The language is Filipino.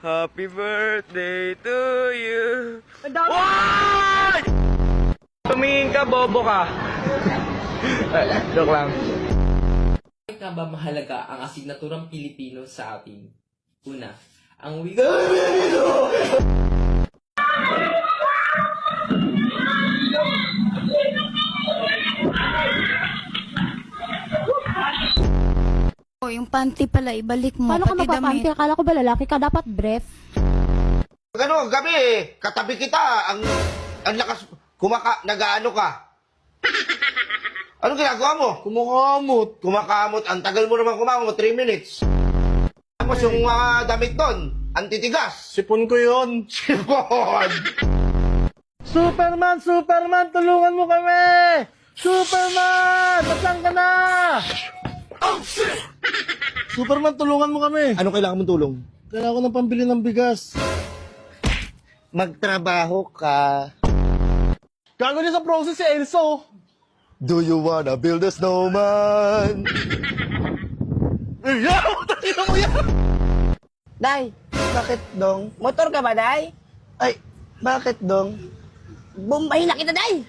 Happy birthday to you. Ang dami. Why? Tumingin ka, bobo ka. Joke lang. Bakit nga ba mahalaga ang asignaturang Pilipino sa atin? Una, ang wika... Oh, yung panty pala, ibalik mo. Paano ka pati magpapanty? damit. Akala ko ba lalaki ka? Dapat brief. Ano, gabi katabi kita, ang lakas, nag-aano ka. Ano ginagawa mo? Kumakamot, ang tagal mo naman kumakamot, 3 minutes. Tapos yung damit doon, antitigas. Sipon ko yun. Sipon! Superman, tulungan mo kami! Superman! Saan ka na? Oh, shit! Superman, tulungan mo kami. Ano kailangan mong tulong? Kailangan ko ng pambili ng bigas. Magtrabaho ka. Gago niya sa process si Elso. Do you wanna build a snowman? Tingnan mo yan! Day, bakit dong? Motor ka ba, Day? Ay, bakit dong? Bombahin na kita, Day!